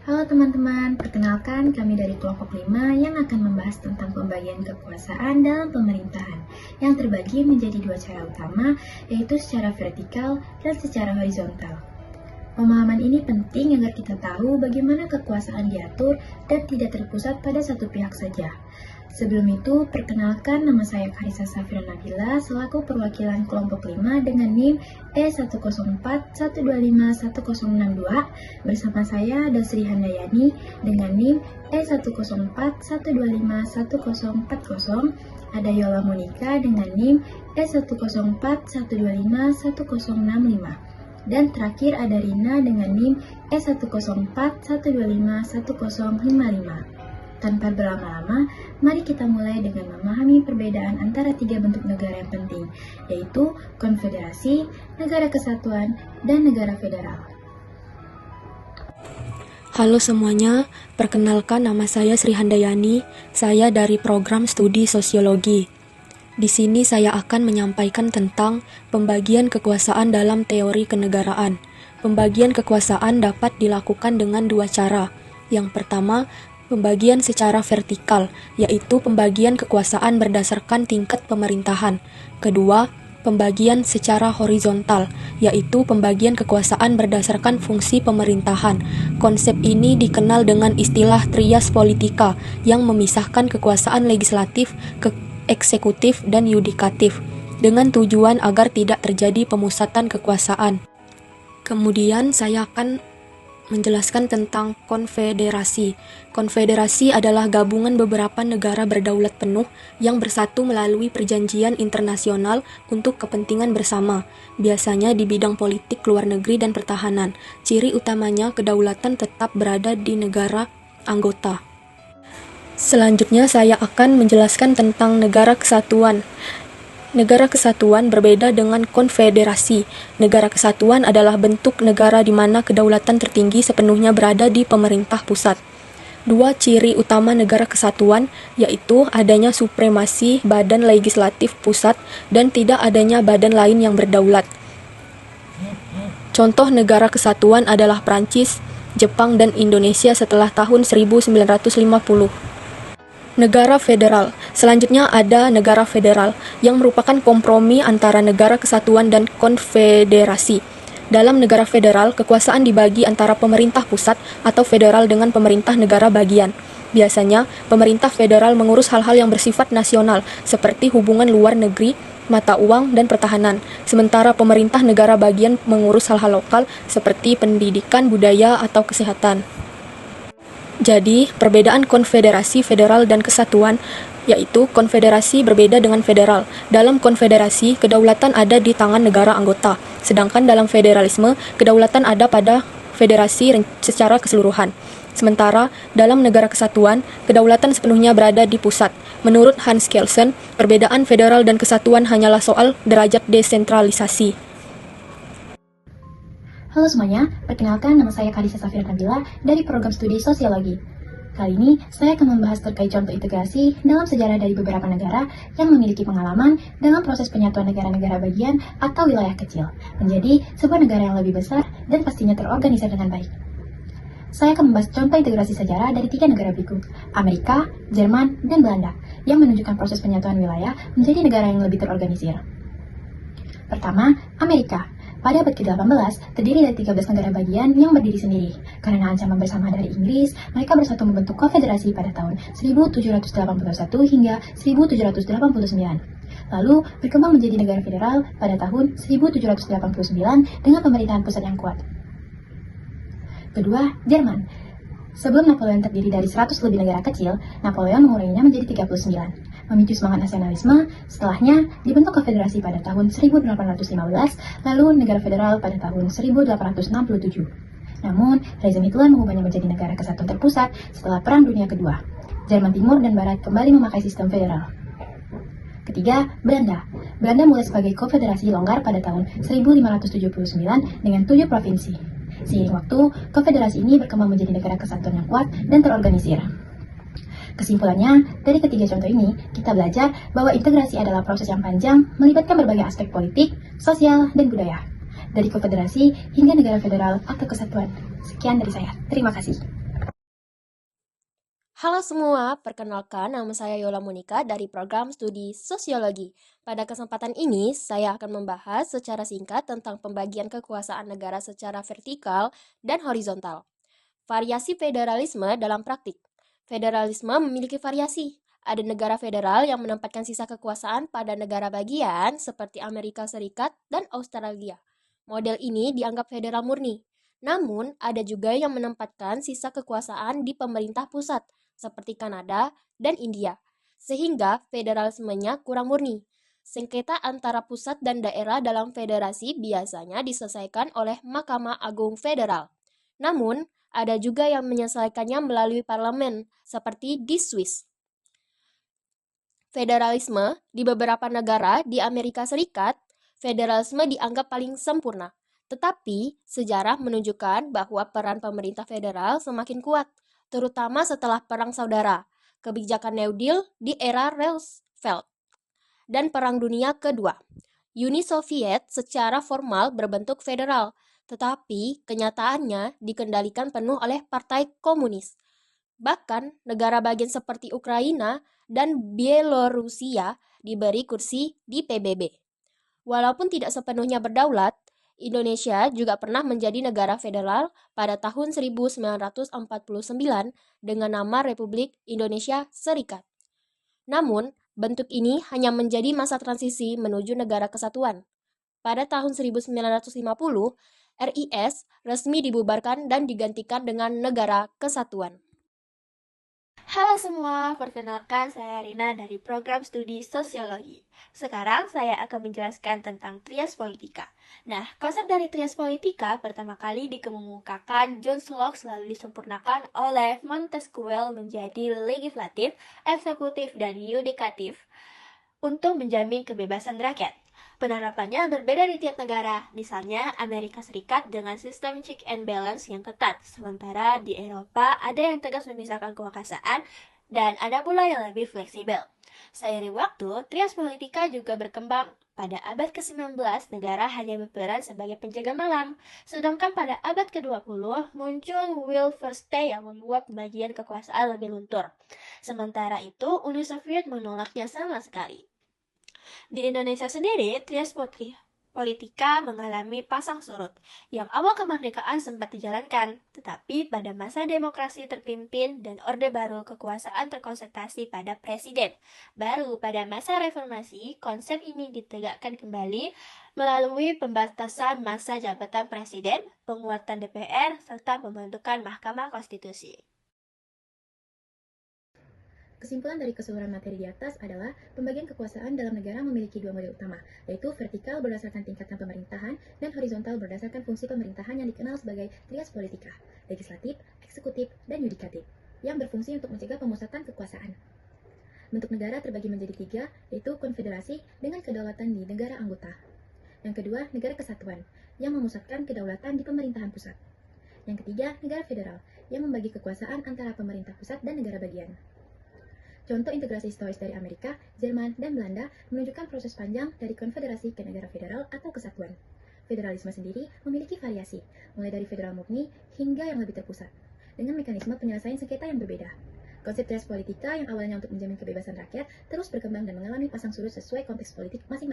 Halo teman-teman, perkenalkan kami dari kelompok 5 yang akan membahas tentang pembagian kekuasaan dalam pemerintahan yang terbagi menjadi dua cara utama, yaitu secara vertikal dan secara horizontal. Pemahaman ini penting agar kita tahu bagaimana kekuasaan diatur dan tidak terpusat pada satu pihak saja. Sebelum itu, perkenalkan nama saya Karissa Safira Nabila selaku perwakilan kelompok 5 dengan NIM E104125162. Bersama saya ada Sri Handayani dengan NIM E104125140. Ada Yola Monika dengan NIM E104125165. Dan terakhir ada Rina dengan NIM E104125155. Tanpa berlama-lama, mari kita mulai dengan memahami perbedaan antara tiga bentuk negara yang penting, yaitu konfederasi, negara kesatuan, dan negara federal. Halo semuanya, perkenalkan nama saya Sri Handayani, saya dari program studi sosiologi. Di sini saya akan menyampaikan tentang pembagian kekuasaan dalam teori kenegaraan. Pembagian kekuasaan dapat dilakukan dengan dua cara. Yang pertama, pembagian secara vertikal, yaitu pembagian kekuasaan berdasarkan tingkat pemerintahan. Kedua, pembagian secara horizontal, yaitu pembagian kekuasaan berdasarkan fungsi pemerintahan. Konsep ini dikenal dengan istilah trias politika yang memisahkan kekuasaan legislatif, eksekutif, dan yudikatif, dengan tujuan agar tidak terjadi pemusatan kekuasaan. Kemudian saya akan menjelaskan tentang konfederasi. Konfederasi adalah gabungan beberapa negara berdaulat penuh yang bersatu melalui perjanjian internasional untuk kepentingan bersama, biasanya di bidang politik, luar negeri, dan pertahanan. Ciri utamanya kedaulatan tetap berada di negara anggota. Selanjutnya saya akan menjelaskan tentang negara kesatuan. Negara kesatuan berbeda dengan konfederasi. Negara kesatuan adalah bentuk negara di mana kedaulatan tertinggi sepenuhnya berada di pemerintah pusat. Dua ciri utama negara kesatuan yaitu adanya supremasi badan legislatif pusat dan tidak adanya badan lain yang berdaulat. Contoh negara kesatuan adalah Prancis, Jepang, dan Indonesia setelah tahun 1950. Negara federal. Selanjutnya ada negara federal, yang merupakan kompromi antara negara kesatuan dan konfederasi. Dalam negara federal, kekuasaan dibagi antara pemerintah pusat atau federal dengan pemerintah negara bagian. Biasanya, pemerintah federal mengurus hal-hal yang bersifat nasional, seperti hubungan luar negeri, mata uang, dan pertahanan. Sementara pemerintah negara bagian mengurus hal-hal lokal, seperti pendidikan, budaya, atau kesehatan. Jadi, perbedaan konfederasi, federal, dan kesatuan, yaitu konfederasi berbeda dengan federal. Dalam konfederasi, kedaulatan ada di tangan negara anggota, sedangkan dalam federalisme, kedaulatan ada pada federasi secara keseluruhan. Sementara, dalam negara kesatuan, kedaulatan sepenuhnya berada di pusat. Menurut Hans Kelsen, perbedaan federal dan kesatuan hanyalah soal derajat desentralisasi. Halo semuanya, perkenalkan nama saya Karissa Safira Nabila dari program studi sosiologi. Kali ini, saya akan membahas terkait contoh integrasi dalam sejarah dari beberapa negara yang memiliki pengalaman dalam proses penyatuan negara-negara bagian atau wilayah kecil, menjadi sebuah negara yang lebih besar dan pastinya terorganisir dengan baik. Saya akan membahas contoh integrasi sejarah dari tiga negara berikut, Amerika, Jerman, dan Belanda, yang menunjukkan proses penyatuan wilayah menjadi negara yang lebih terorganisir. Pertama, Amerika. Pada abad ke-18, terdiri dari 13 negara bagian yang berdiri sendiri. Karena ancaman bersama dari Inggris, mereka bersatu membentuk konfederasi pada tahun 1781 hingga 1789. Lalu berkembang menjadi negara federal pada tahun 1789 dengan pemerintahan pusat yang kuat. Kedua, Jerman. Sebelum Napoleon terdiri dari 100 lebih negara kecil, Napoleon menguranginya menjadi 39. Memicu semangat nasionalisme, setelahnya dibentuk konfederasi pada tahun 1815, lalu negara federal pada tahun 1867. Namun, rezim Hitler mengubahnya menjadi negara kesatuan terpusat setelah Perang Dunia Kedua. Jerman Timur dan Barat kembali memakai sistem federal. Ketiga, Belanda. Belanda mulai sebagai konfederasi longgar pada tahun 1579 dengan 7 provinsi. Seiring waktu, konfederasi ini berkembang menjadi negara kesatuan yang kuat dan terorganisir. Kesimpulannya, dari ketiga contoh ini, kita belajar bahwa integrasi adalah proses yang panjang, melibatkan berbagai aspek politik, sosial, dan budaya. Dari konfederasi hingga negara federal atau kesatuan. Sekian dari saya. Terima kasih. Halo semua, perkenalkan nama saya Yola Monika dari program studi Sosiologi. Pada kesempatan ini, saya akan membahas secara singkat tentang pembagian kekuasaan negara secara vertikal dan horizontal. Variasi federalisme dalam praktik. Federalisme memiliki variasi. Ada negara federal yang menempatkan sisa kekuasaan pada negara bagian seperti Amerika Serikat dan Australia. Model ini dianggap federal murni. Namun, ada juga yang menempatkan sisa kekuasaan di pemerintah pusat, seperti Kanada dan India, sehingga federalismenya kurang murni. Sengketa antara pusat dan daerah dalam federasi biasanya diselesaikan oleh Mahkamah Agung Federal. Namun, ada juga yang menyelesaikannya melalui parlemen, seperti di Swiss. Federalisme di beberapa negara di Amerika Serikat, federalisme dianggap paling sempurna. Tetapi, sejarah menunjukkan bahwa peran pemerintah federal semakin kuat, terutama setelah Perang Saudara, kebijakan New Deal di era Roosevelt, dan Perang Dunia Kedua. Uni Soviet secara formal berbentuk federal, tetapi kenyataannya dikendalikan penuh oleh Partai Komunis. Bahkan, negara bagian seperti Ukraina dan Bielorusia diberi kursi di PBB. Walaupun tidak sepenuhnya berdaulat, Indonesia juga pernah menjadi negara federal pada tahun 1949 dengan nama Republik Indonesia Serikat. Namun, bentuk ini hanya menjadi masa transisi menuju negara kesatuan. Pada tahun 1950, RIS resmi dibubarkan dan digantikan dengan negara kesatuan. Halo semua, perkenalkan saya Rina dari program studi Sosiologi. Sekarang saya akan menjelaskan tentang trias politika. Nah, konsep dari trias politika pertama kali dikemukakan John Locke lalu disempurnakan oleh Montesquieu menjadi legislatif, eksekutif, dan yudikatif untuk menjamin kebebasan rakyat. Penerapannya berbeda di tiap negara, misalnya Amerika Serikat dengan sistem check and balance yang ketat, sementara di Eropa ada yang tegas memisahkan kekuasaan dan ada pula yang lebih fleksibel. Seiring waktu, trias politika juga berkembang. Pada abad ke-19, negara hanya berperan sebagai penjaga malam, sedangkan pada abad ke-20 muncul Will Verstey yang membuat pembagian kekuasaan lebih luntur. Sementara itu, Uni Soviet menolaknya sama sekali. Di Indonesia sendiri, trias politika mengalami pasang surut. Yang awal kemerdekaan sempat dijalankan, tetapi pada masa demokrasi terpimpin dan Orde Baru kekuasaan terkonsentrasi pada presiden. Baru pada masa reformasi, konsep ini ditegakkan kembali melalui pembatasan masa jabatan presiden, penguatan DPR, serta pembentukan Mahkamah Konstitusi. Kesimpulan dari keseluruhan materi di atas adalah pembagian kekuasaan dalam negara memiliki dua model utama, yaitu vertikal berdasarkan tingkatan pemerintahan dan horizontal berdasarkan fungsi pemerintahan yang dikenal sebagai trias politika, legislatif, eksekutif, dan yudikatif, yang berfungsi untuk mencegah pemusatan kekuasaan. Bentuk negara terbagi menjadi tiga, yaitu konfederasi dengan kedaulatan di negara anggota. Yang kedua, negara kesatuan, yang memusatkan kedaulatan di pemerintahan pusat. Yang ketiga, negara federal, yang membagi kekuasaan antara pemerintah pusat dan negara bagian. Contoh integrasi historis dari Amerika, Jerman, dan Belanda menunjukkan proses panjang dari konfederasi ke negara federal atau kesatuan. Federalisme sendiri memiliki variasi, mulai dari federal murni hingga yang lebih terpusat, dengan mekanisme penyelesaian sengketa yang berbeda. Konsep trias politika yang awalnya untuk menjamin kebebasan rakyat terus berkembang dan mengalami pasang surut sesuai konteks politik masing-masing.